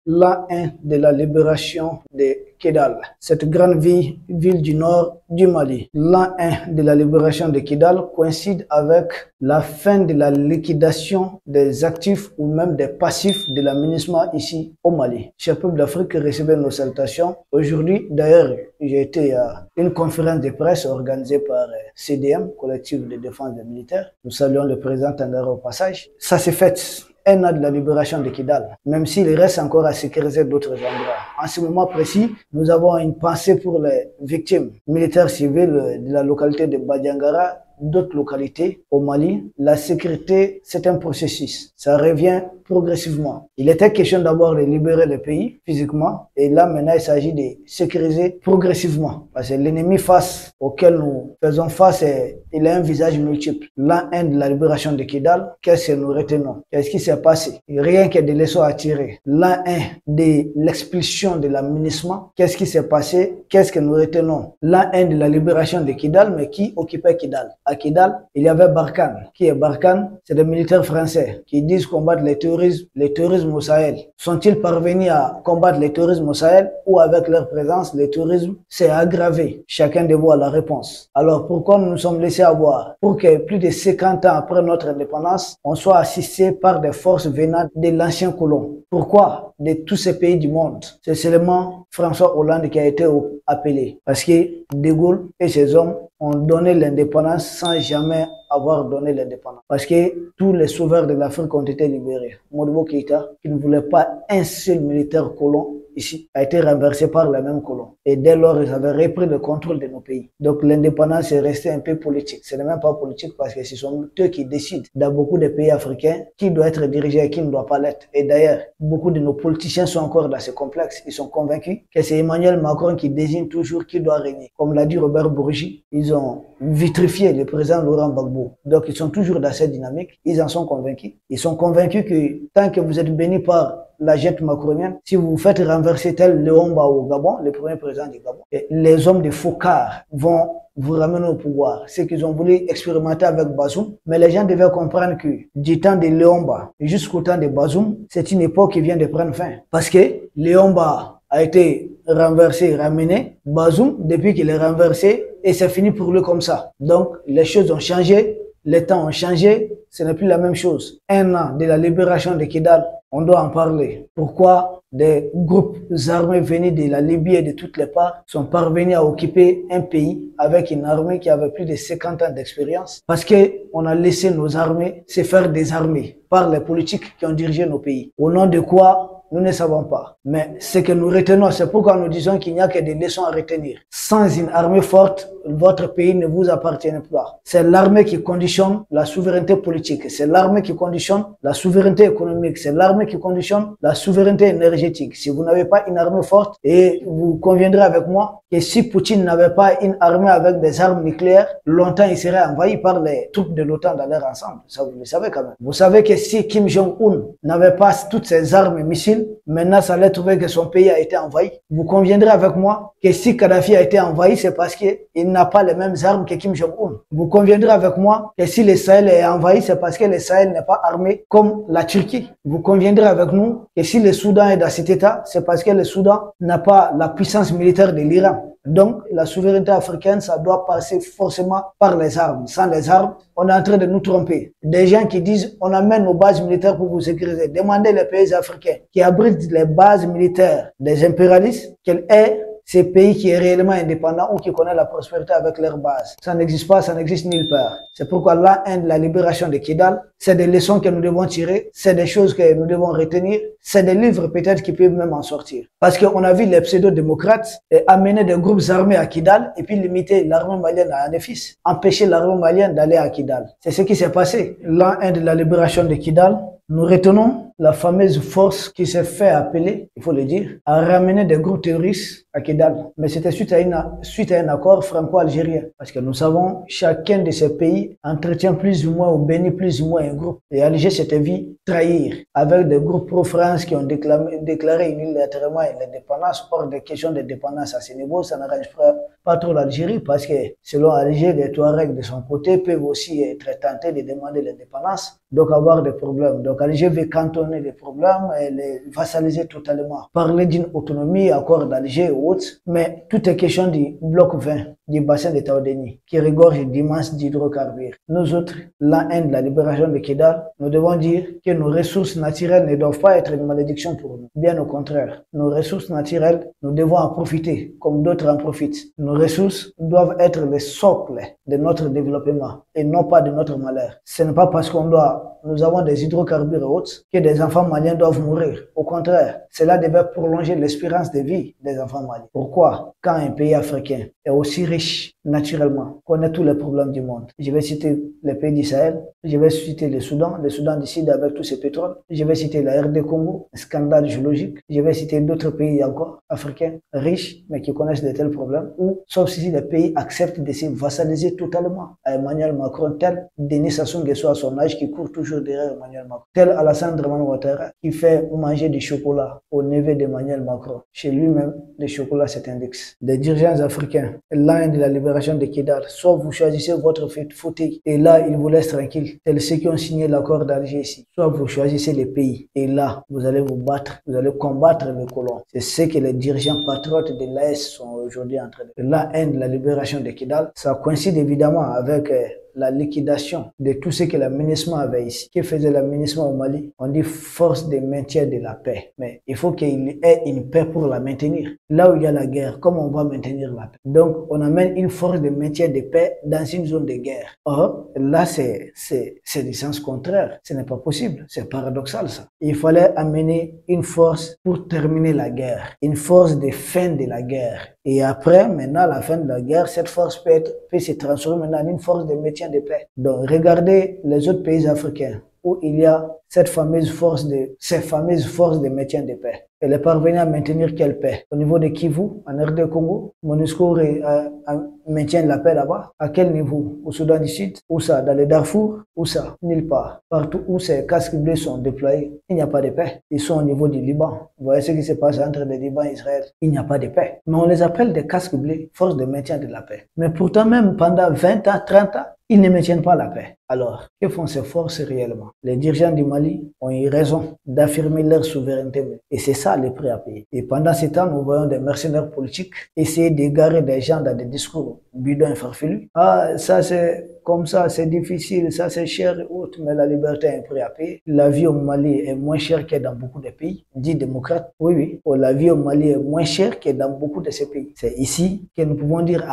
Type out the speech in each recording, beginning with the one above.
l'an 1 de la libération de Kidal, cette grande ville du nord du Mali. L'an 1 de la libération de Kidal coïncide avec la fin de la liquidation des actifs ou même des passifs de la MINUSMA ici au Mali. Chers peuples d'Afrique, recevez nos salutations. Aujourd'hui, d'ailleurs, j'ai été à une conférence de presse organisée par CDM, Collectif de défense des militaires. Nous saluons le président Tangara au passage. Ça s'est fait un an de la libération de Kidal, même s'il reste encore à sécuriser d'autres endroits. En ce moment précis, nous avons une pensée pour les victimes militaires civiles de la localité de Badiangara, d'autres localités au Mali. La sécurité, c'est un processus. Ça revient progressivement. Il était question d'abord de libérer le pays physiquement et là maintenant il s'agit de sécuriser progressivement parce que l'ennemi face auquel nous faisons face, il a un visage multiple. L'an 1 de la libération de Kidal, qu'est-ce que nous retenons? Qu'est-ce qui s'est passé? Rien que des leçons à tirer. L'an 1 de l'expulsion de la MINUSMA, qu'est-ce qui s'est passé? Qu'est-ce que nous retenons? L'an 1 de la libération de Kidal, mais qui occupait Kidal? À Kidal, il y avait Barkhane. Qui est Barkhane? C'est des militaires français qui disent combattre les terrorismes au Sahel. Sont-ils parvenus à combattre les terrorismes au Sahel ou avec leur présence, le terrorisme s'est aggravé? Chacun de vous a la réponse. Alors pourquoi nous nous sommes laissés avoir? Pour que plus de 50 ans après notre indépendance, on soit assisté par des forces venant de l'ancien colon. Pourquoi? De tous ces pays du monde. C'est seulement François Hollande qui a été appelé. Parce que De Gaulle et ses hommes ont donné l'indépendance sans jamais avoir donné l'indépendance. Parce que tous les sauveurs de l'Afrique ont été libérés. Modibo Keïta, qui ne voulait pas un seul militaire colon ici, a été renversé par les mêmes colons. Et dès lors, ils avaient repris le contrôle de nos pays. Donc l'indépendance est restée un peu politique. Ce n'est même pas politique parce que ce sont eux qui décident dans beaucoup de pays africains qui doit être dirigé et qui ne doit pas l'être. Et d'ailleurs, beaucoup de nos politiciens sont encore dans ce complexe. Ils sont convaincus que c'est Emmanuel Macron qui désigne toujours qui doit régner. Comme l'a dit Robert Bourgi, ils ont vitrifié le président Laurent Gbagbo. Donc ils sont toujours dans cette dynamique. Ils en sont convaincus. Ils sont convaincus que tant que vous êtes bénis par la jette macronienne, si vous vous faites renverser tel Léomba au Gabon, le premier président du Gabon, et les hommes de Focard vont vous ramener au pouvoir. C'est qu'ils ont voulu expérimenter avec Bazoum, mais les gens devaient comprendre que du temps de Léomba jusqu'au temps de Bazoum, c'est une époque qui vient de prendre fin. Parce que Léomba a été renversé, ramené. Bazoum, depuis qu'il est renversé, et c'est fini pour lui comme ça. Donc, les choses ont changé, les temps ont changé, ce n'est plus la même chose. Un an de la libération de Kidal, on doit en parler. Pourquoi des groupes armés venus de la Libye et de toutes les parts sont parvenus à occuper un pays avec une armée qui avait plus de 50 ans d'expérience? Parce qu'on a laissé nos armées se faire désarmer par les politiques qui ont dirigé nos pays. Au nom de quoi? Nous ne savons pas. Mais ce que nous retenons, c'est pourquoi nous disons qu'il n'y a que des leçons à retenir. Sans une armée forte, votre pays ne vous appartient pas. C'est l'armée qui conditionne la souveraineté politique. C'est l'armée qui conditionne la souveraineté économique. C'est l'armée qui conditionne la souveraineté énergétique. Si vous n'avez pas une armée forte, et vous conviendrez avec moi que si Poutine n'avait pas une armée avec des armes nucléaires, longtemps il serait envahi par les troupes de l'OTAN dans leur ensemble. Ça, vous le savez quand même. Vous savez que si Kim Jong-un n'avait pas toutes ses armes et missiles, maintenant, ça allait trouver que son pays a été envahi. Vous conviendrez avec moi que si Kadhafi a été envahi, c'est parce qu'il n'a pas les mêmes armes que Kim Jong-un. Vous conviendrez avec moi que si le Sahel est envahi, c'est parce que le Sahel n'est pas armé comme la Turquie. Vous conviendrez avec nous que si le Soudan est dans cet état, c'est parce que le Soudan n'a pas la puissance militaire de l'Iran. Donc, la souveraineté africaine, ça doit passer forcément par les armes. Sans les armes, on est en train de nous tromper. Des gens qui disent, on amène nos bases militaires pour vous sécuriser. Demandez les pays africains qui abritent les bases militaires des impérialistes, quel est ces pays qui est réellement indépendant ou qui connaît la prospérité avec leurs bases. Ça n'existe pas, ça n'existe nulle part. C'est pourquoi l'an 1 de la libération de Kidal, c'est des leçons que nous devons tirer, c'est des choses que nous devons retenir, c'est des livres peut-être qui peuvent même en sortir. Parce qu'on a vu les pseudo-démocrates amener des groupes armés à Kidal et puis limiter l'armée malienne à Anefis, empêcher l'armée malienne d'aller à Kidal. C'est ce qui s'est passé. L'an 1 de la libération de Kidal, nous retenons la fameuse force qui s'est fait appeler, il faut le dire, à ramener des groupes terroristes à Kidal. Mais c'était suite à un accord franco-algérien. Parce que nous savons, chacun de ces pays entretient plus ou moins ou bénit plus ou moins un groupe. Et Alger s'était vu trahir avec des groupes pro-France qui ont déclaré unilatéralement l'indépendance. Or, des questions de dépendance à ce niveau, ça n'arrange pas trop l'Algérie parce que selon Alger, les Touaregs de son côté peuvent aussi être tentés de demander l'indépendance. donc avoir des problèmes. Donc Alger veut cantonner les problèmes et les vassaliser totalement. Parler d'une autonomie, accord d'Alger ou autre, mais tout est question du bloc 20, du bassin de Taodeni, qui regorge d'immenses hydrocarbures. Nous autres, l'an 1 de la libération de Kidal, nous devons dire que nos ressources naturelles ne doivent pas être une malédiction pour nous. Bien au contraire, nos ressources naturelles, nous devons en profiter comme d'autres en profitent. Nos ressources doivent être le socle de notre développement et non pas de notre malheur. Ce n'est pas parce nous avons des hydrocarbures et autres que des enfants maliens doivent mourir. Au contraire, cela devait prolonger l'espérance de vie des enfants maliens. Pourquoi? Quand un pays africain est aussi riche naturellement, connaît tous les problèmes du monde. Je vais citer les pays du Sahel, je vais citer le Soudan du Sud avec tous ses pétroles, je vais citer la RD Congo, un scandale géologique, je vais citer d'autres pays encore africains riches mais qui connaissent de tels problèmes, ou sauf si les pays acceptent de se vassaliser totalement à Emmanuel Macron, tel Denis Sassou Nguesso à son âge qui court toujours derrière Emmanuel Macron, tel Alassane Dramane Ouattara qui fait manger du chocolat au neveu d'Emmanuel Macron. Chez lui-même, le chocolat c'est un luxe. Des dirigeants africains, l'un de la libération de Kidal, soit vous choisissez votre fauteuil et là ils vous laissent tranquille, tels ceux qui ont signé l'accord d'Alger ici, soit vous choisissez les pays et là vous allez vous battre, vous allez combattre les colons. C'est ce que les dirigeants patriotes de l'AS sont aujourd'hui en train de faire. La haine de la libération de Kidal, ça coïncide évidemment avec la liquidation de tout ce que l'aménagement avait ici. Qui faisait l'aménagement au Mali? On dit force de maintien de la paix. Mais il faut qu'il y ait une paix pour la maintenir. Là où il y a la guerre, comment on va maintenir la paix? Donc, on amène une force de maintien de paix dans une zone de guerre. Or, là, c'est du sens contraire. Ce n'est pas possible. C'est paradoxal, ça. Il fallait amener une force pour terminer la guerre. Une force de fin de la guerre. Et après, maintenant, à la fin de la guerre, cette force peut se transformer maintenant en une force de maintien de paix. Donc, regardez les autres pays africains où il y a ces fameuses forces de maintien de paix. Elle est parvenue à maintenir quelle paix? Au niveau de Kivu, en RD Congo, MONUSCO maintient la paix là-bas. À quel niveau? Au Soudan du Sud? Où ça? Dans le Darfour? Où ça? Nulle part. Partout où ces casques bleus sont déployés, il n'y a pas de paix. Ils sont au niveau du Liban. Vous voyez ce qui se passe entre le Liban et Israël. Il n'y a pas de paix. Mais on les appelle des casques bleus, forces de maintien de la paix. Mais pourtant, même pendant 20 ans, 30 ans, ils ne maintiennent pas la paix. Alors, que font ces forces réellement? Les dirigeants du Mali ont eu raison d'affirmer leur souveraineté. Et c'est ça le prix à payer. Et pendant ce temps, nous voyons des mercenaires politiques essayer d'égarer des gens dans des discours bidons et farfelus. Ah, ça c'est comme ça, c'est difficile, ça c'est cher et autres, mais la liberté a un prix à payer. La vie au Mali est moins chère que dans beaucoup de pays, dits démocrates. Oui, oui. Oh, la vie au Mali est moins chère que dans beaucoup de ces pays. C'est ici que nous pouvons dire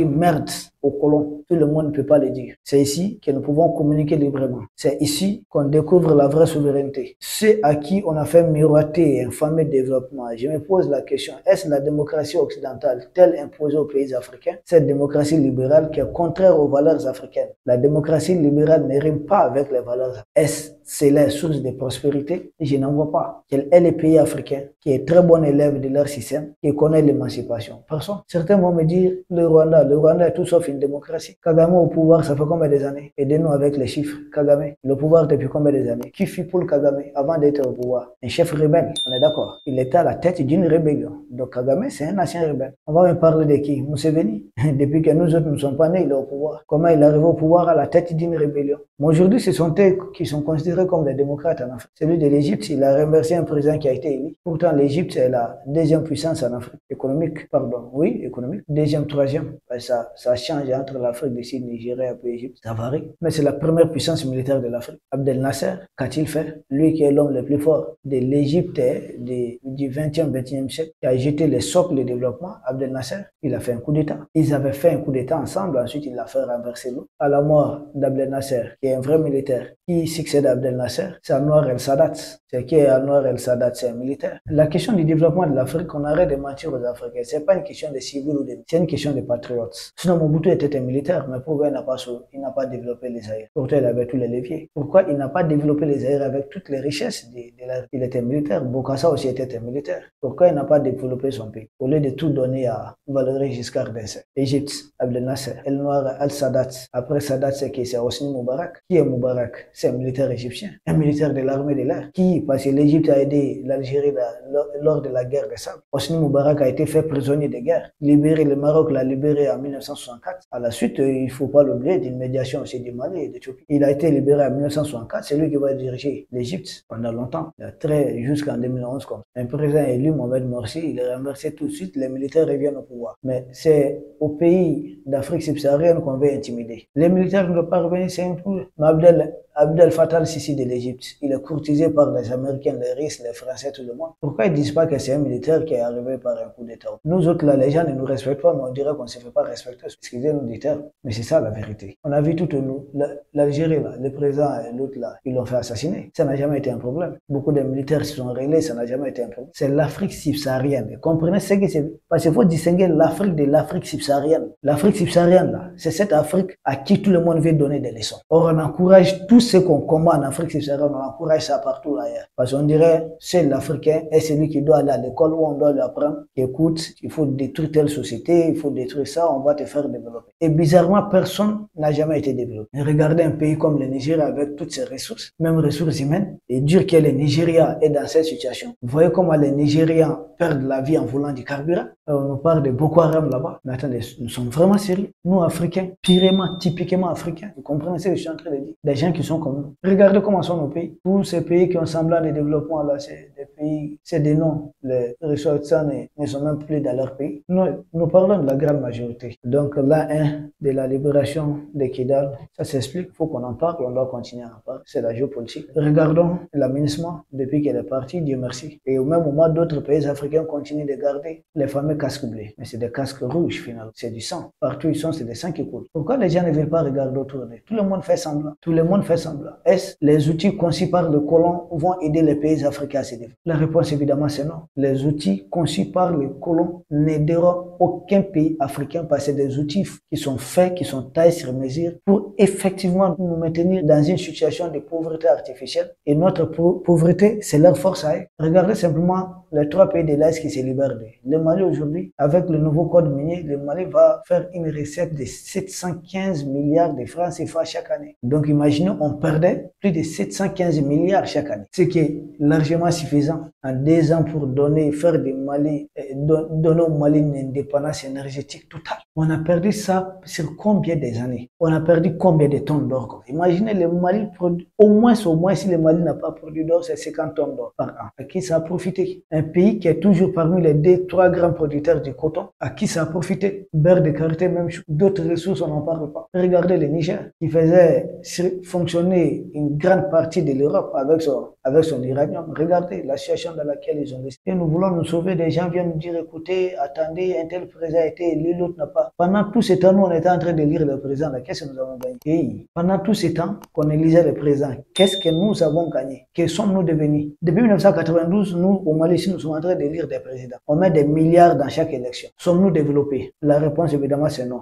merde aux colons. Tout le monde ne peut pas le dire. C'est ici que nous pouvons communiquer librement. C'est ici qu'on découvre la vraie souveraineté. Ceux à qui on a fait miroiter un fameux développement, je me pose la question, est-ce la démocratie occidentale telle imposée aux pays africains, cette démocratie libérale qui est contraire aux valeurs africaines? La démocratie libérale ne rime pas avec les valeurs africaines. Est-ce c'est la source de prospérité? Je n'en vois pas. Quel est le pays africain qui est très bon élève de leur système, qui connaît l'émancipation? Personne. Certains vont me dire le Rwanda est tout sauf une démocratie. Kagame au pouvoir, ça fait combien des années? Aidez-nous avec les chiffres. Kagame, le pouvoir depuis combien des années? Qui fut Paul Kagame avant d'être au pouvoir? Un chef rebelle, on est d'accord. Il était à la tête d'une rébellion. Donc Kagame, c'est un ancien rebelle. On va me parler de qui? Museveni. Depuis que nous autres ne sommes pas nés, il est au pouvoir. Comment il est arrivé au pouvoir à la tête d'une rébellion? Mais aujourd'hui, ce sont eux qui sont considérés comme des démocrates en Afrique. Celui de l'Égypte, il a remercié un président qui a été élu. Pourtant, l'Égypte est la deuxième puissance en Afrique. Économique, pardon. Oui, économique. Deuxième, troisième. Ça change entre l'Afrique du Sud, Nigeria et l'Égypte. Ça varie. Mais c'est la première puissance militaire de l'Afrique. Abdel Nasser, qu'a-t-il fait? Lui qui est l'homme le plus fort de l'Égypte du 20e, 21e siècle, qui a jeté les socles de développement. Abdel Nasser, il a fait un coup d'État. Ils avaient fait un coup d'État ensemble. Ensuite, il l'a fait renverser l'autre. À la mort d'Abdel Nasser, qui est un vrai militaire, qui succède à Abdel Nasser, c'est Anwar el-Sadat. C'est qui est Anwar el-Sadat? C'est un militaire. La question du développement de l'Afrique, on arrête de mentir aux Africains. C'est pas une question de civils ou de... C'est une question de patriotes. Sinon, Mobutu était un militaire, mais pourquoi il n'a pas développé les Zaïre? Pourtant, il avait tous les leviers. Pourquoi il n'a pas développé les Zaïre avec toutes les richesses il était militaire. Bokassa aussi était un militaire. Pourquoi il n'a pas développé son pays? Au lieu de tout donner à Valéry Giscard d'Estaing. Égypte, Abdel Nasser, Anwar el-Sadat. Après Sadat, c'est qui? C'est Hosni Moubarak. Qui est Moubarak? C'est un militaire égyptien, un militaire de l'armée de l'air. Qui? Parce que l'Égypte a aidé l'Algérie lors de la guerre des sables. Hosni Moubarak a été fait prisonnier de guerre. Libéré, le Maroc l'a libéré en 1964. À la suite, il ne faut pas l'oublier d'une médiation aussi du Mali et d'Éthiopie. Il a été libéré en 1964. C'est lui qui va diriger l'Égypte pendant longtemps, jusqu'en 2011. Comme un président élu, Mohamed Morsi, il est renversé tout de suite. Les militaires reviennent au pouvoir. Mais c'est au pays d'Afrique subsaharienne qu'on veut intimider. Les militaires ne doivent pas revenir, c'est un peu. Abdel Fattah al-Sisi de l'Égypte, il est courtisé par les Américains, les Russes, les Français, tout le monde. Pourquoi ils ne disent pas que c'est un militaire qui est arrivé par un coup d'État? Nous autres, là, les gens ne nous respectent pas, mais on dirait qu'on ne se fait pas respecter. Excusez-nous du terme, mais c'est ça la vérité. On a vu tout au nous, l'Algérie, là, le président et l'autre, là, ils l'ont fait assassiner. Ça n'a jamais été un problème. Beaucoup de militaires se sont réglés, ça n'a jamais été un problème. C'est l'Afrique subsaharienne. Comprenez ce que c'est? Parce qu'il faut distinguer l'Afrique de l'Afrique subsaharienne. L'Afrique subsaharienne, là, c'est cette Afrique à qui tout le monde veut donner des leçons. Or, on encourage tout ce qu'on combat en Afrique subsaharienne, on encourage ça partout ailleurs. Parce qu'on dirait, c'est l'Africain est celui qui doit aller à l'école où on doit lui apprendre, écoute, il faut détruire telle société, il faut détruire ça, on va te faire développer. Et bizarrement, personne n'a jamais été développé. Mais regardez un pays comme le Nigeria avec toutes ses ressources, même ressources humaines, et dire que le Nigeria est dans cette situation. Vous voyez comment les Nigérians perdent la vie en voulant du carburant. On nous parle de Boko Haram là-bas. Mais attendez, nous sommes vraiment sérieux. Nous, Africains, typiquement Africains, vous comprenez ce que je suis en train de dire? Des gens qui sont comme nous. Regardez comment sont nos pays. Tous ces pays qui ont semblant de développement là, c'est des pays, c'est des noms. Les ressortissants ne sont même plus dans leur pays. Nous parlons de la grande majorité. Donc là, de la libération de Kidal, ça s'explique. Il faut qu'on en parle, on doit continuer à en parler. C'est la géopolitique. Regardons l'aménagement depuis qu'elle est partie, Dieu merci. Et au même moment, d'autres pays africains continuent de garder les fameux casques bleus. Mais c'est des casques rouges finalement. C'est du sang. Partout ils sont, c'est des sangs qui coulent. Pourquoi les gens ne veulent pas regarder autour d'eux? Tout le monde fait semblant. Tout le monde fait semblant. Est-ce les outils conçus par le colon vont aider les pays africains à se développer? La réponse évidemment c'est non. Les outils conçus par le colon n'aideront aucun pays africain parce que c'est des outils qui sont faits, qui sont taillés sur mesure pour effectivement nous maintenir dans une situation de pauvreté artificielle. Et notre pauvreté, c'est leur force à eux. Regardez simplement les 3 pays de l'Est qui se libèrent. Le Mali aujourd'hui, avec le nouveau code minier, le Mali va faire une recette de 715 milliards de francs CFA chaque année. Donc imaginez, on perdait plus de 715 milliards chaque année. Ce qui est largement suffisant en 2 ans pour donner au Mali une indépendance énergétique totale. On a perdu ça sur combien des années? On a perdu combien de tonnes d'or? Imaginez le Mali produit, au moins si le Mali n'a pas produit d'or, c'est 50 tonnes d'or par an. À qui ça a profité? Un pays qui est toujours parmi les 2-3 grands producteurs du coton, à qui ça a profité? Beurre de karité, même chose. D'autres ressources, on n'en parle pas. Regardez le Niger, qui faisait fonctionner une grande partie de l'Europe avec son uranium. Regardez la situation dans laquelle ils ont resté. Et nous voulons nous sauver, des gens viennent nous dire, écoutez, attendez, un tel président a été élu, l'autre n'a pas. Pendant tout ce temps, nous, on était en train de lire le président. Qu'est-ce que nous avons gagné? Et pendant tout ce temps qu'on élisait le président, qu'est-ce que nous avons gagné? Que sommes-nous devenus? Depuis 1992, nous, au Mali, nous sommes en train de lire des présidents. On met des milliards dans chaque élection. Sommes-nous développés? La réponse, évidemment, c'est non.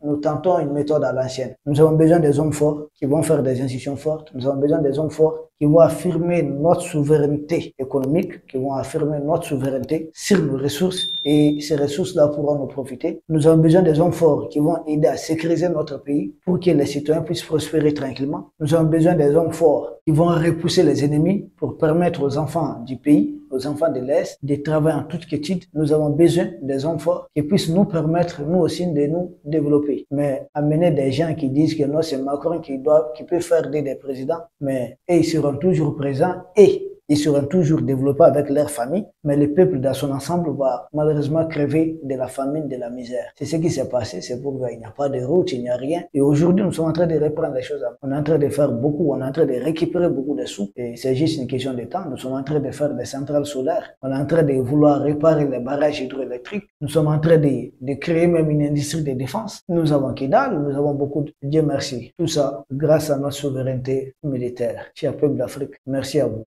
Nous tentons une méthode à l'ancienne. Nous avons besoin des hommes forts qui vont faire des institutions fortes. Nous avons besoin des hommes forts qui vont affirmer notre souveraineté économique, qui vont affirmer notre souveraineté sur nos ressources et ces ressources-là pourront nous profiter. Nous avons besoin des hommes forts qui vont aider à sécuriser notre pays pour que les citoyens puissent prospérer tranquillement. Nous avons besoin des hommes forts qui vont repousser les ennemis pour permettre aux enfants du pays, aux enfants de l'Est, de travailler en toute quiétude. Nous avons besoin des hommes forts qui puissent nous permettre, nous aussi, de nous développer. Mais amener des gens qui disent que non, c'est Macron qui peut faire des présidents, mais ils seront toujours présents et ils seront toujours développés avec leur famille, mais le peuple dans son ensemble va malheureusement crever de la famine, de la misère. C'est ce qui s'est passé, c'est pourquoi il n'y a pas de route, il n'y a rien. Et aujourd'hui, nous sommes en train de reprendre les choses. On est en train de faire beaucoup, on est en train de récupérer beaucoup de sous. Et c'est juste une question de temps. Nous sommes en train de faire des centrales solaires. On est en train de vouloir réparer les barrages hydroélectriques. Nous sommes en train de créer même une industrie de défense. Nous avons Kidal, nous avons beaucoup de... Dieu merci. Tout ça grâce à notre souveraineté militaire. Cher peuple d'Afrique, merci à vous.